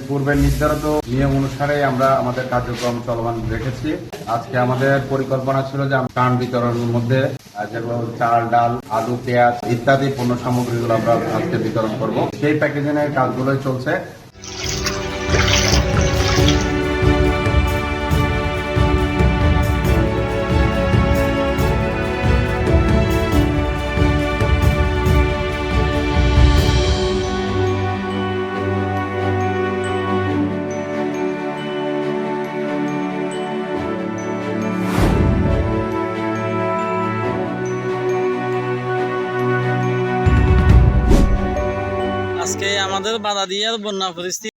পূর্বে নির্ধারিত নিয়ম অনুসারে আমরা আমাদের কার্যক্রম চলমান রেখেছি। আজকে আমাদের পরিকল্পনা ছিল যে ত্রাণ বিতরণের মধ্যে যেগুলো চাল, ডাল, আলু, পেঁয়াজ ইত্যাদি পণ্য সামগ্রীগুলো আমরা আজকে বিতরণ করব। সেই প্যাকেজিং এর কাজগুলোই চলছে। আজকে আমাদের বাদাদিয়ার বন্যা পরিস্থিতি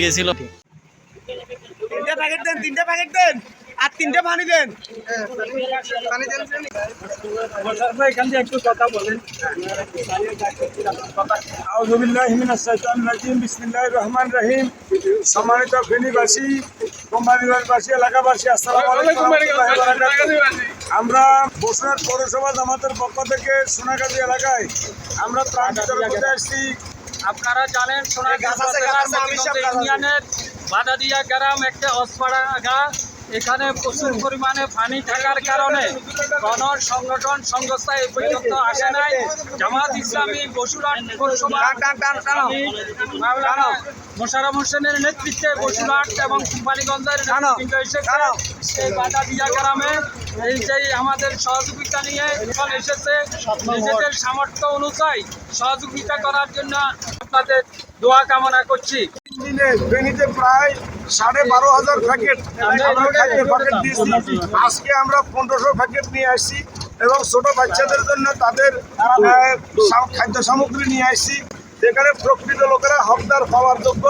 গেছিল। তিনটা প্যাকেট দেন আর তিনটা পানি দেন। এখান থেকে একটু কথা বলেন। আউযু বিল্লাহি মিনাশ শাইতানির রাজিম। বিসমিল্লাহির রহমানির রহিম। সম্মানিত ফেনীবাসী, কোম্পানিবাসী, এলাকাবাসী, আসসালামু আলাইকুম। আমরা বসুরহাট পৌরসভা জামাতের পক্ষ থেকে সোনাগাজী এলাকায় আমরা ত্রাণ বিতরণ করতে আসছি। আপনারা জানেন সোনাগাজী ইউনিয়নের বাদাদিয়া গ্রাম একটা অসপাড়া। এখানে প্রচুর পরিমাণে পানি থাকার কারণে কোনো সংগঠন সংস্থা এ পর্যন্ত আসে নাই। জামাত ইসলামী বসুরহাট পৌরসভা মাওলানা মোশাররফ হোসেনের নেতৃত্বে বসুরহাট এবং কোম্পানিগঞ্জের নেতৃত্ব এসেছে এই বাদাদিয়া গ্রামে। এই যে আমাদের সহযোগিতা নিয়ে এখন এসেছে, নিজেদের সামর্থ্য অনুযায়ী সহযোগিতা করার জন্য আপনাদের দোয়া কামনা করছি। দিনে ফেনীতে প্রায় 12,500 প্যাকেট আমরা খাদ্যের প্যাকেট দিয়েছি। আজকে আমরা 1500 প্যাকেট নিয়ে আসছি এবং ছোট বাচ্চাদের জন্য তাদের খাদ্য সামগ্রী নিয়ে আসছি। যেখানে প্রকৃত লোকেরা হকদার পাওয়ার যোগ্য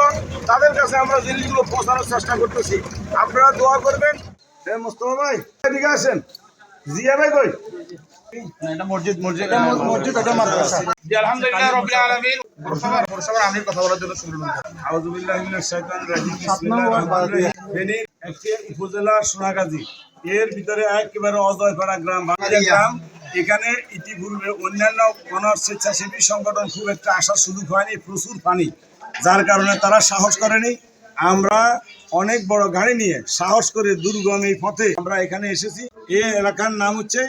তাদের কাছে আমরা জিনিসগুলো পৌঁছানোর চেষ্টা করতেছি। আপনারা দোয়া করবেন। মোস্তফা ভাই এদিকে আসেন। জিয়া ভাই কই? এটা মসজিদ এটা মাদ্রাসা। আলহামদুলিল্লাহ রাব্বিল আলামিন। পৌরসভার আমির কথা বলার জন্য শুরু করুন। আউযু বিল্লাহি মিনাশ শাইতানির রাজিম। বিসমিল্লাহির রহমানির রহিম। ফেনীর একটি উপজেলা সোনাগাজী, এর ভিতরে একেবারে অজয়পাড়া গ্রাম, বাংলা গ্রাম। এখানে ইতিপূর্বে অন্যান্য কোনো স্বেচ্ছাসেবী সংগঠন খুব একটা আসার সুযোগ হয়নি, প্রচুর পানি, যার কারণে তারা সাহস করেনি। আমরা অনেক বড় গাড়ি নিয়ে সাহস করে দুর্গম এই পথে আমরা এখানে এসেছি। এই এলাকার নাম হচ্ছে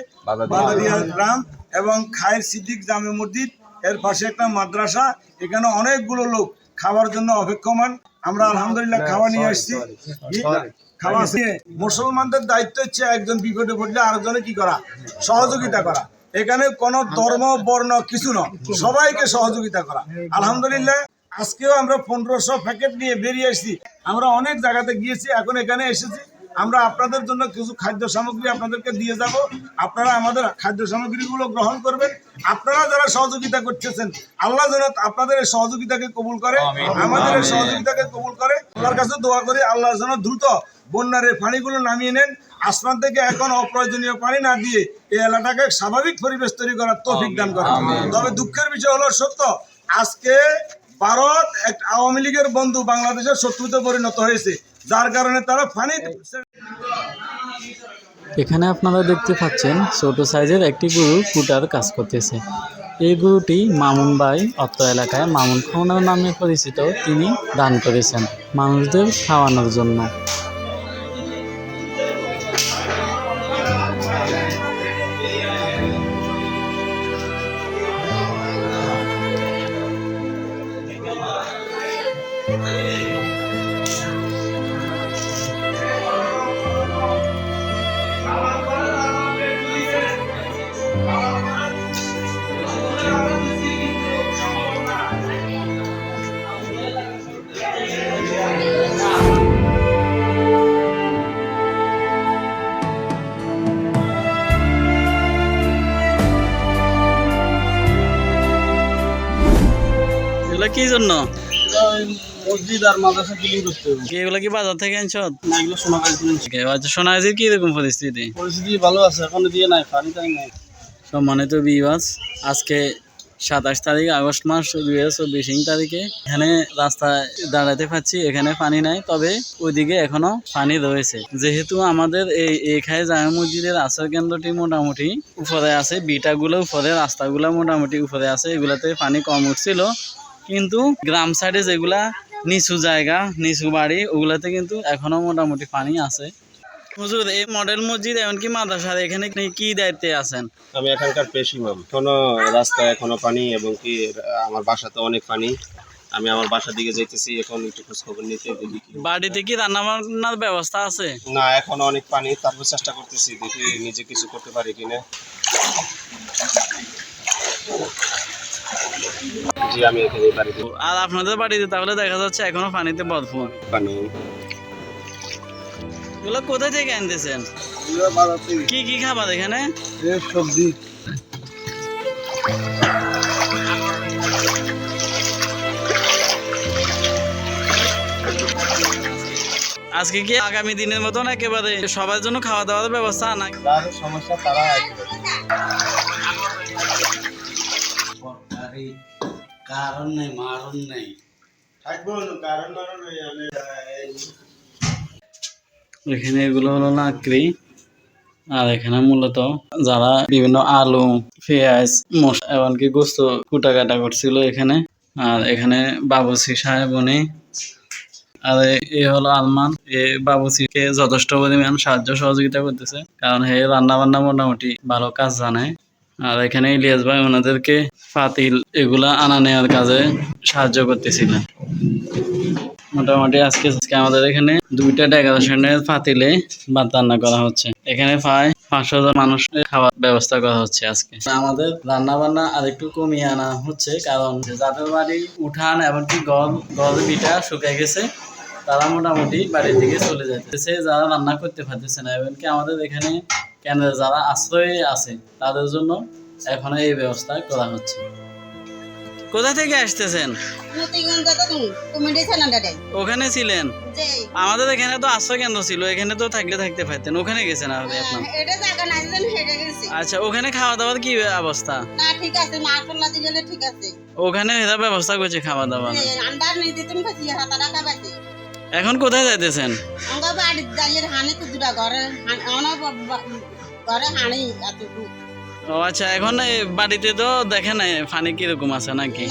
বাদাদিয়া গ্রাম এবং খায়ের সিদ্দিক জামে মসজিদ, এর পাশে একটা মাদ্রাসা। এখানে অনেকগুলো লোক খাওয়ার জন্য অপেক্ষমান। আমরা আলহামদুলিল্লাহ খাওয়া নিয়ে আসছি। খাওয়া নিয়ে মুসলমানদের দায়িত্ব হচ্ছে একজন বিপদে পড়লে আরেকজনে কি করা, সহযোগিতা করা। এখানে কোনো ধর্ম বর্ণ কিছু না, সবাইকে সহযোগিতা করা। আলহামদুলিল্লাহ আজকেও আমরা 1500 প্যাকেট নিয়ে বেরিয়ে এসেছি। আমরা অনেক জায়গাতে গিয়েছি, এখন এখানে এসেছি। আমরা আপনাদের জন্য কিছু খাদ্য সামগ্রী আপনাদেরকে দিয়ে যাব। আপনারা আমাদের খাদ্য সামগ্রীগুলো গ্রহণ করবেন। আপনারা যারা সহযোগিতা করতেছেন, আল্লাহ যেন আপনাদের এই সহযোগিতাকে কবুল করে, আমাদের এই সহযোগিতাকে কবুল করে। আল্লাহর কাছে দোয়া করি আল্লাহ যেন দ্রুত বন্যার এই পানিগুলো নামিয়ে নেন। আসমান থেকে এখন অপ্রয়োজনীয় পানি না দিয়ে এই এলাকাকে স্বাভাবিক পরিবেশ তৈরি করার তৌফিক দান করেন। তবে দুঃখের বিষয় হলো সত্য, আজকে ভারত এক আওয়ামী লীগের বন্ধু বাংলাদেশের শত্রুতে পরিণত হয়েছে, যার কারণে তারা পানি। এখানে আপনারা দেখতে পাচ্ছেন ছোট সাইজের একটি গরু কুটার কাজ করতেছে। এই গরুটি মামুন ভাই অত্র এলাকায় মামুন খাওয়ানোর নামে পরিচিত, তিনি দান করেছেন মানুষদের খাওয়ানোর জন্য। এগুলা কি জন্য? মসজিদ আর মাদ্রাসা ক্লিন করতে হবে। এগুলা কি বাজার থেকে আনছো? না, এগুলো সোনাগাজী কিনেছি। আচ্ছা, সোনাগাজীর কি রকম পরিস্থিতি? পরিস্থিতি ভালো আছে, এখন দিয়ে নাই, পানি টানি নাই। সম্মানিত বিবাস, আজকে 27 তারিখ আগস্ট মাস 2024 তারিখে এখানে রাস্তায় দাঁড়াতে পারছি, এখানে পানি নাই, তবে ওইদিকে এখনো পানি রয়েছে। যেহেতু আমাদের এই খায় জামে মসজিদের আশ্রয় কেন্দ্রটি মোটামুটি উপরে আছে, বিটাগুলো উপরে, রাস্তাগুলো মোটামুটি উপরে আছে, এগুলাতে পানি কম উঠছিল। কিন্তু গ্রাম সাইডে যেগুলা নিচু জায়গা, নিচু বাড়ি, ওগুলাতে কিন্তু এখনো মোটামুটি পানি আছে। হুজুর, এই মডেল মসজিদ এমনকি মাদ্রাসার এখানে কি দায়িত্বে আছেন? আমি এখানকার পেশ ইমাম। এখনো রাস্তায় এখনো পানি, এবং কি আমার বাসাতে অনেক পানি। আমি আমার বাসার দিকে যাইতেছি, এখন একটু খোঁজ খবর নিতে, দেখি কি। বাড়িতে কি রান্না বান্নার ব্যবস্থা আছে? না, এখনো অনেক পানি, তারপর চেষ্টা করতেছি, দেখি নিজে কিছু করতে পারি কিনা। জি, আমি এখানে বাড়িতে আর আপনাদের বাড়িতে তাহলে দেখা যাচ্ছে এখনো পানিতে ভরপুর। পানি। এগুলো কোথায় থেকে আনতেছেন? কি কি খাবার এখানে? সবজি। আজকে কি আগামী দিনের মতন একেবারে সবার জন্য খাওয়া দাওয়ার ব্যবস্থা না? যার সমস্যা তারা কারণ নেই, মারণ নেই। এখানে এগুলো হলো লাকড়ি, আর এখানে মূলত যারা বিভিন্ন আলু, পেঁয়াজ, মশলা এমনকি গোস্ত কুটা কাটা করছিল এখানে। আর এখানে বাবুসি সাহেব উনি, আর এই হলো আলমান। এ বাবুসিকে যথেষ্ট পরিমাণ সাহায্য সহযোগিতা করতেছে, কারণ হে রান্না বান্না মোটামুটি ভালো কাজ জানে। আর এখানে ইলিয়াস ভাই ওনাদেরকে পাতিল এগুলা আনা নেওয়ার কাজে সাহায্য করতেছিলেন। মোটামুটি আজকে আমাদের এখানে 2টা ডেকোরেশনের পাতিলে ভাত রান্না করা হচ্ছে। এখানে প্রায় 500 জন মানুষ খাওয়ার ব্যবস্থা করা হচ্ছে আজকে। আমাদের রান্না বান্না আরেকটু কমিয়ে আনা হচ্ছে, কারণ যাদের বাড়ি উঠান এমনকি গড় বিটা শুকায় গেছে, তারা মোটামুটি বাড়ির দিকে চলে যাচ্ছে, যারা রান্না করতে পারতেছে না। এমনকি আমাদের এখানে কেন্দ্রে যারা আশ্রয়ে আছে তাদের জন্য এখনো এই ব্যবস্থা করা হচ্ছে। কোথা থেকে আসতেছেন? ওখানে ছিলেন? আমাদের এখানে তো আশ্রয় কেন্দ্র ছিল, এখানে তো থাকতে পারতেন, ওখানে গেছেন আপনি? আপনার আচ্ছা, ওখানে খাওয়া দাওয়ার কি অবস্থা? ওখানে এরা ব্যবস্থা করছে খাওয়া দাওয়া। এখন কোথায় যাইতেছেন? ও আচ্ছা, এখন বাড়িতে তো দেখেন পানি কিরকম আছে নাকি?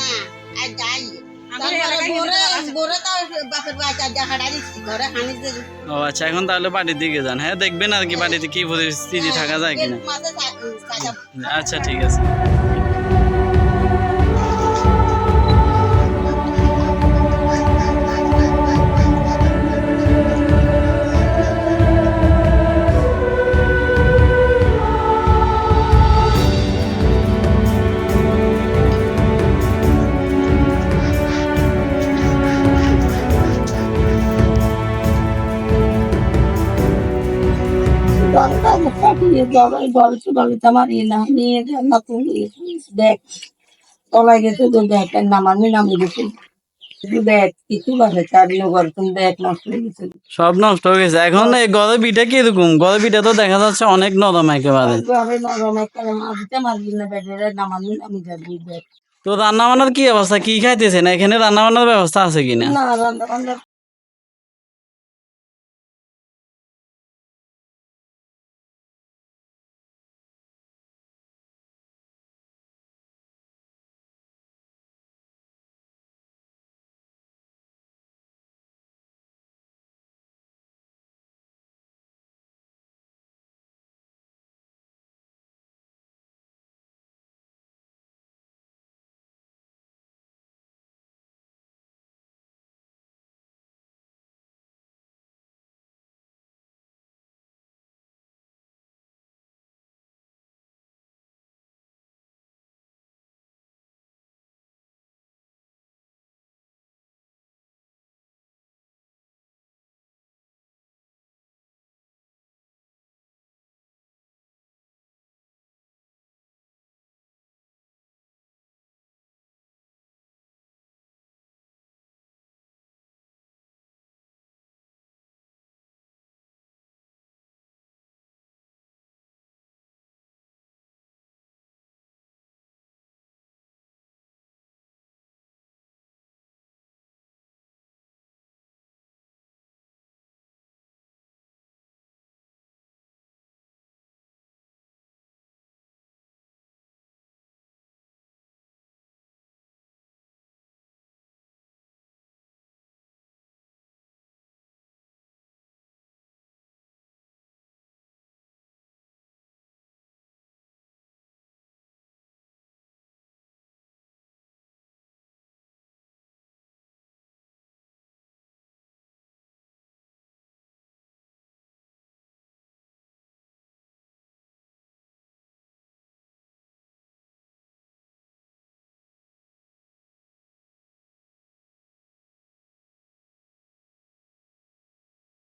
ও আচ্ছা, এখন তাহলে বাড়ির দিকে যান। হ্যাঁ, দেখবেন আর কি বাড়িতে কি পরিস্থিতি থাকা যায় কিনা। আচ্ছা, ঠিক আছে। তলায় গেছে তো ব্যাগের নামানি নামিয়ে গেছে, ব্যাগ কিছু আছে চারিও গরম ব্যাগ নষ্ট হয়ে গেছে, সব নষ্ট হয়ে গেছে। এখন এই গড়ের বিটা কিরকম? গড়ের বিটা তো দেখা যাচ্ছে অনেক নরম একেবারে। নরম একটা মাঝিতে মারবি না ব্যাগের নামানি নামি যাবি ব্যাগ। তো রান্না বান্নার কি অবস্থা, কি খাইতেছেন? এখানে রান্না বান্নার ব্যবস্থা আছে কিনা? না, রান্না বান্না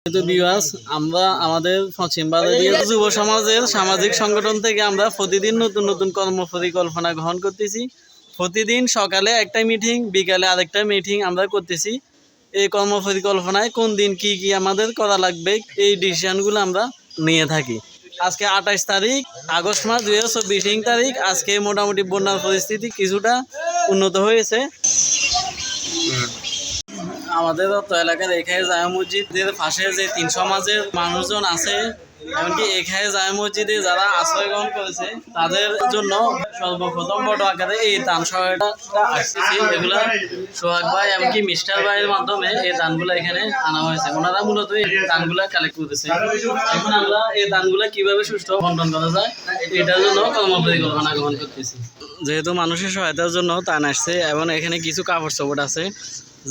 কিন্তু বিভাস আমরা আমাদের পশ্চিম বাংলাদেশের যুব সমাজের সামাজিক সংগঠন থেকে আমরা প্রতিদিন নতুন নতুন কর্ম পরিকল্পনা গ্রহণ করতেছি। প্রতিদিন সকালে একটা মিটিং, বিকালে আরেকটা মিটিং আমরা করতেছি। এই কর্ম পরিকল্পনায় কোন দিন কি কি আমাদের করা লাগবে এই ডিসিশনগুলো আমরা নিয়ে থাকি। আজকে 28 তারিখ আগস্ট মাস 2024 তারিখ। আজকে মোটামুটি বন্যার পরিস্থিতি কিছুটা উন্নত হয়েছে। আমাদের অত এলাকার এখানে জামে মসজিদের পাশে যে 3 সমাজের মানুষজন আছে, এমনকি এখানে জামে মসজিদে যারা আশ্রয় গ্রহণ করেছে তাদের জন্য সর্বপ্রথম বড় আকারে এই দান সহায়তা আসতেছে। এগুলো সোহাগ ভাই এমনকি মিস্টার ভাইয়ের মাধ্যমে এই দানগুলো এখানে আনা হয়েছে। ওনারা মূলত এই দানগুলো কালেক্ট করতেছে। এখন আমরা এই দানগুলো কিভাবে সুষ্ঠু বন্টন করা যায় এটার জন্য কর্মপরিকল্পনা গ্রহণ করতেছি। যেহেতু মানুষের সহায়তার জন্য দান আসছে এবং এখানে কিছু কাপড় চোপড় আছে,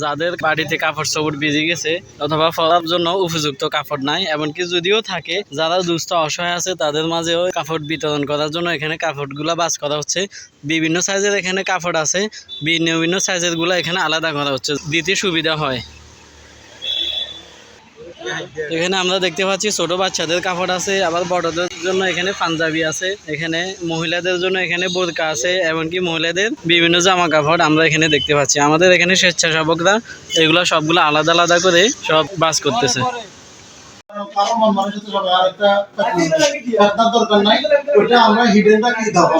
যাদের বাড়িতে কাপড় চোপড় ভিজে গেছে অথবা পরার জন্য উপযুক্ত কাপড় নাই, এমনকি যদিও থাকে যারা দুস্থ অসহায় আছে তাদের মাঝেও কাপড় বিতরণ করার জন্য এখানে কাপড়গুলো বাজ করা হচ্ছে। বিভিন্ন সাইজের এখানে কাপড় আছে, ভিন্ন ভিন্ন সাইজের গুলো এখানে আলাদা করা হচ্ছে, দিতে সুবিধা হয়। এখানে আমরা দেখতে পাচ্ছি ছোট বাচ্চাদের কাপড় আছে, আবার বড়দের জন্য এখানে পাঞ্জাবি আছে, এখানে মহিলাদের জন্য এখানে বোরকা আছে, এমনকি মহিলাদের বিভিন্ন জামা কাপড় আমরা এখানে দেখতে পাচ্ছি। আমাদের এখানে স্বেচ্ছাসেবকরা এগুলো সবগুলো আলাদা আলাদা করে সব বাস করতেছে।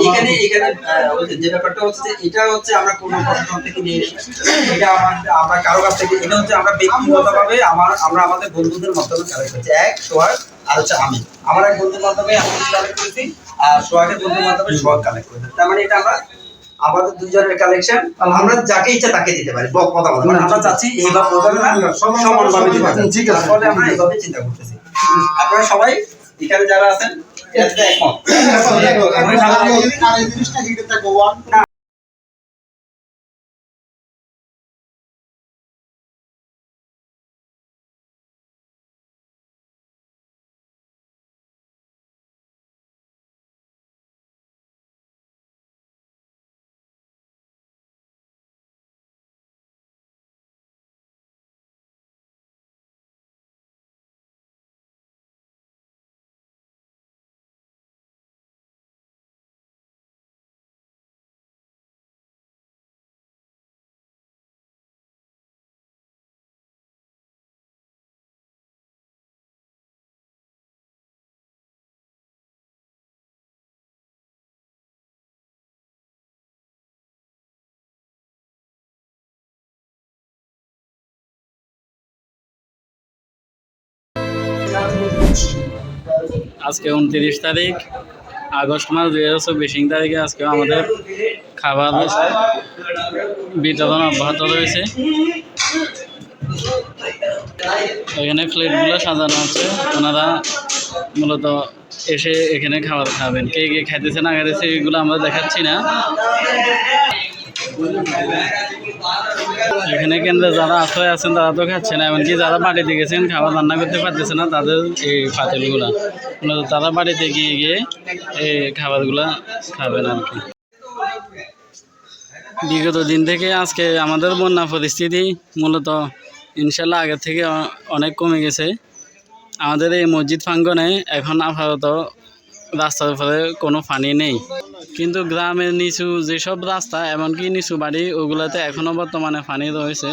এখানে যে ব্যাপারটা হচ্ছে এটা হচ্ছে আমরা কোনো প্রশাসন থেকে নিয়ে এসেছি, এটা আমরা কারো কাছ থেকে, এটা হচ্ছে আমরা ব্যক্তিগতভাবে আমরা আমাদের বন্ধুদের মাধ্যমে কালেক্ট করছি। এক সোহাগ আর হচ্ছে আমি, আমার এক বন্ধুর মাধ্যমে আমি কালেক্ট করেছি আর সোহাগের বন্ধুর মাধ্যমে সোহাগ কালেক্ট করেছি। তার মানে এটা আমরা আমাদের দুজনের কালেকশন, আমরা যাকে ইচ্ছা তাকে দিতে পারি। কথা বলতে মানে আমরা চাচ্ছি এইভাবে বলতে না, সমানভাবে দিতে পারি। ঠিক আছে, তাহলে আমরা এইভাবে চিন্তা করতেছি। আপনারা সবাই এখানে যারা আছেন এতে একমত। আজকে 29 তারিখ আগস্ট মাস 2024 তারিখে আজকে আমাদের খাবার বিতরণ অব্যাহত রয়েছে। এখানে প্লেটগুলো সাজানো হচ্ছে, ওনারা মূলত এসে এখানে খাবার খাবেন। কে কে খাইতেছে না খাইতেছে এগুলো আমরা দেখাচ্ছি না। এখানে কেন্দ্রে যারা আশ্রয় আছেন তারা তো খাচ্ছে না, এমনকি যারা বাড়িতে গেছেন খাবার রান্না করতে পারতেছে না তাদের এই পাতিলগুলা, তারা বাড়িতে গিয়ে গিয়ে এই খাবারগুলা খাবেন আর কি। বিগত দিন থেকে আজকে আমাদের বন্যা পরিস্থিতি মূলত ইনশাল্লাহ আগের থেকে অনেক কমে গেছে। আমাদের এই মসজিদ প্রাঙ্গনে এখন আপাতত রাস্তার উপরে কোনো পানি নেই, কিন্তু গ্রামের নিচু যেসব রাস্তা এমনকি নিচু বাড়ি ওগুলোতে এখনো বর্তমানে পানি রয়েছে।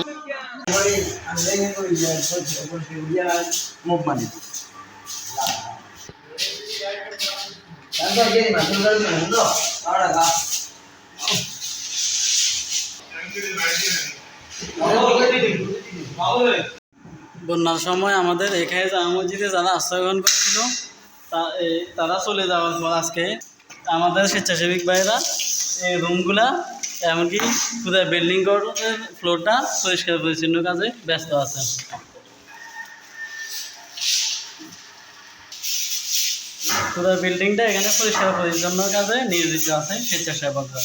বন্যার সময় আমাদের এখানে জামে মসজিদে যারা আশ্রয় গ্রহণ করেছিল তারা চলে যাওয়ার পর আজকে আমাদের স্বেচ্ছাসেবী ভাইয়েরা এই রুমগুলা এমনকি পুরো বিল্ডিং ফ্লোরটা পরিষ্কার পরিচ্ছন্ন কাজে ব্যস্ত আছেন। পুরো বিল্ডিংটা এখানে পরিষ্কার পরিচ্ছন্ন কাজে নিয়োজিত আছে স্বেচ্ছাসেবকরা।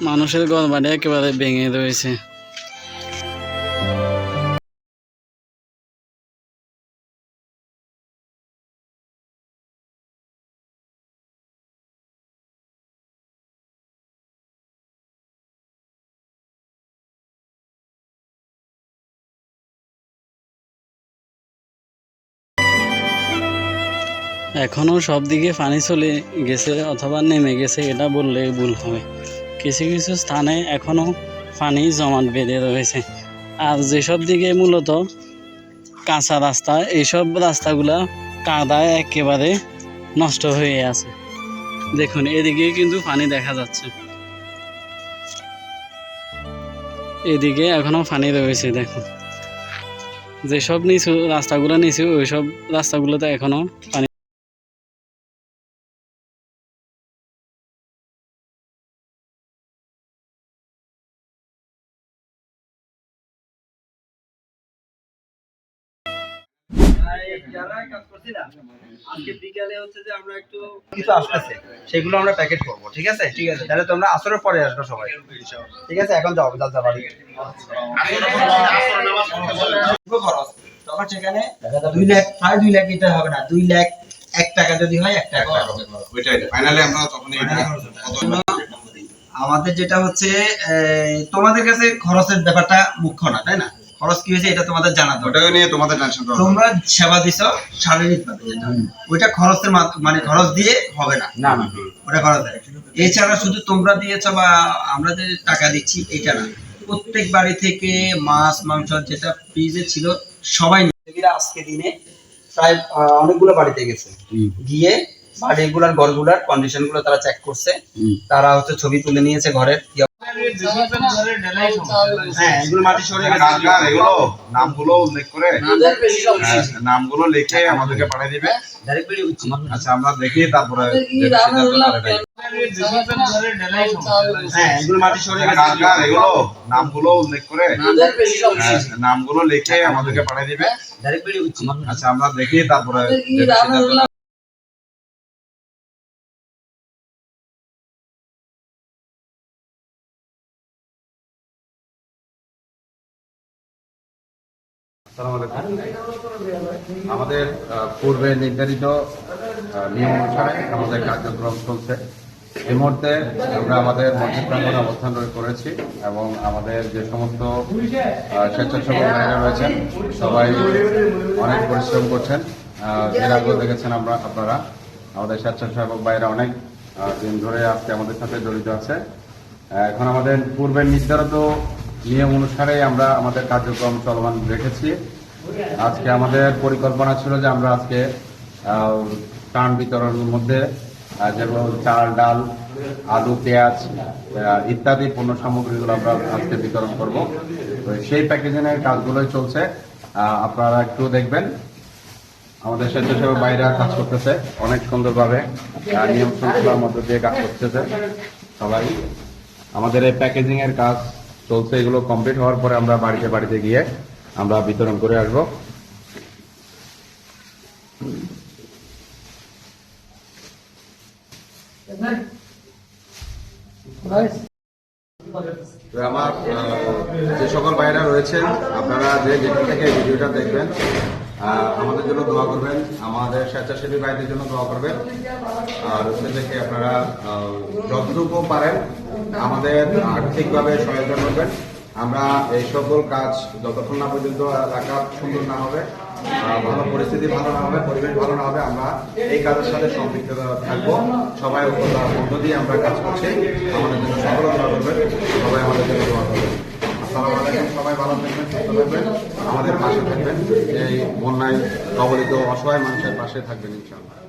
মানুষের ঘর বাড়ি একেবারে ভেঙে রয়েছে। এখনো সব দিকে পানি চলে গেছে অথবা নেমে গেছে এটা বললে ভুল হবে। কিছু কিছু স্থানে এখনো পানি জমাট বেঁধে রয়েছে। আর যেসব দিকে মূলত কাঁচা রাস্তা, এইসব রাস্তাগুলা কাদায় একেবারে নষ্ট হয়ে আছে। দেখুন এদিকে কিন্তু পানি দেখা যাচ্ছে, এদিকে এখনো পানি রয়েছে। দেখুন যেসব নিচু রাস্তাগুলো নিচু, ওইসব রাস্তাগুলোতে এখনো পানি। যারা কাজ করছি না, আজকে বিকালে হচ্ছে যে আমরা একটু কিছু আসতেছে, সেগুলো আমরা প্যাকেট করব। ঠিক আছে, ঠিক আছে, তাহলে তোমরা আসরের পরে আসবে সবাই। ঠিক আছে, এখন যাও যাও বাড়ি। খরচ তখন সেখানে 2 লাখ, প্রায় 2 লাখ এটা হবে না, 2 লাখ 1 টাকা যদি হয় 1 টাকা হবে। ওইটাই ফাইনালি আমরা তখন আমাদের যেটা হচ্ছে তোমাদের কাছে খরচের ব্যাপারটা মুখ্য না, তাই না? খরচ কি হয়েছে এটা তোমাদের জানা দরকার। ওটা নিয়ে তোমাদের টেনশন করো। তোমরা সেবা দিছো শারীরিক ভাবে, যেটা ওইটা খরচের মানে খরচ দিয়ে হবে না, না না, ওটা খরচ দেয়। এছাড়া শুধু তোমরা দিয়েছো বা আমরা যে টাকা দিচ্ছি এটা না, প্রত্যেক বাড়ি থেকে মাছ মাংস যেটা ফ্রিজে ছিল সবাই আজকে দিনে প্রায় অনেকগুলো বাড়িতে গেছে, গিয়ে বাড়িগুলার ঘরগুলার কন্ডিশন গুলো তারা চেক করছে, তারা হচ্ছে ছবি তুলে নিয়েছে ঘরের। হ্যাঁ, এগুলো মাটি সরিয়ে গেছে, এগুলো নামগুলো উল্লেখ করে নামগুলো লিখে আমাদেরকে পাঠিয়ে দিবে। আচ্ছা, আমরা দেখি তারপরে হ্যাঁ, এগুলো মাটি সরিয়ে গেছে, এগুলো নামগুলো উল্লেখ করে নামগুলো লিখে আমাদেরকে পাঠিয়ে দিবে। আচ্ছা, আমরা দেখি তারপরে আমাদের পূর্বে নির্ধারিত নিয়ম অনুসারে আমাদের কার্যক্রম চলছে। এই মুহূর্তে আমরা আমাদের মসজিদ প্রাঙ্গণে অবস্থান করেছি এবং আমাদের যে সমস্ত স্বেচ্ছাসেবক ভাইরা রয়েছেন সবাই অনেক পরিশ্রম করছেন। এর আগেও দেখেছেন আপনারা আমাদের স্বেচ্ছাসেবক ভাইরা অনেক দিন ধরে আজকে আমাদের সাথে জড়িত আছে। এখন আমাদের পূর্বে নির্ধারিত নিয়ম অনুসারে আমরা আমাদের কার্যক্রম চলমান রেখেছি। আজকে আমাদের পরিকল্পনা ছিল যে আমরা আজকে ত্রাণ বিতরণের মধ্যে যেগুলো চাল, ডাল, আলু, পেঁয়াজ ইত্যাদি পণ্য সামগ্রীগুলো আমরা আজকে বিতরণ করব। তো সেই প্যাকেজিংয়ের কাজগুলোই চলছে, আপনারা একটু দেখবেন। আমাদের স্বেচ্ছাসেবক বাইরা কাজ করতেছে অনেক সুন্দরভাবে, নিয়ম শৃঙ্খলার মধ্য দিয়ে কাজ করতেছে সবাই। আমাদের এই প্যাকেজিং এর কাজ চলছে, এগুলো কমপ্লিট হওয়ার পরে আমরা বাড়িতে বাড়িতে গিয়ে আমরা বিতরণ করে আসবো। আমার যে সকল ভাইরা রয়েছেন, আপনারা যে যেখান থেকে ভিডিওটা দেখবেন আমাদের জন্য দোয়া করবেন, আমাদের স্বেচ্ছাসেবী ভাইদের জন্য দোয়া করবেন। আর হচ্ছে দেখে আপনারা যতটুকু পারেন আমাদের আর্থিকভাবে সহায়তা করবেন। আমরা এই সকল কাজ যতক্ষণ না পর্যন্ত এলাকা সুন্দর না হবে, ভালো পরিস্থিতি ভালো না হবে, পরিবেশ ভালো না হবে, আমরা এই কাজের সাথে সম্পৃক্ত থাকবো। সবাই মধ্য দিয়ে আমরা কাজ করছি। আমাদের জন্য সকলে দোয়া করবেন, সবাই আমাদের জন্য দোয়া করবেন। আসসালামু আলাইকুম। সবাই ভালো থাকবেন, সুস্থ থাকবেন, আমাদের পাশে থাকবেন, এই বন্যায় কবলিত অসহায় মানুষের পাশে থাকবেন ইনশাআল্লাহ।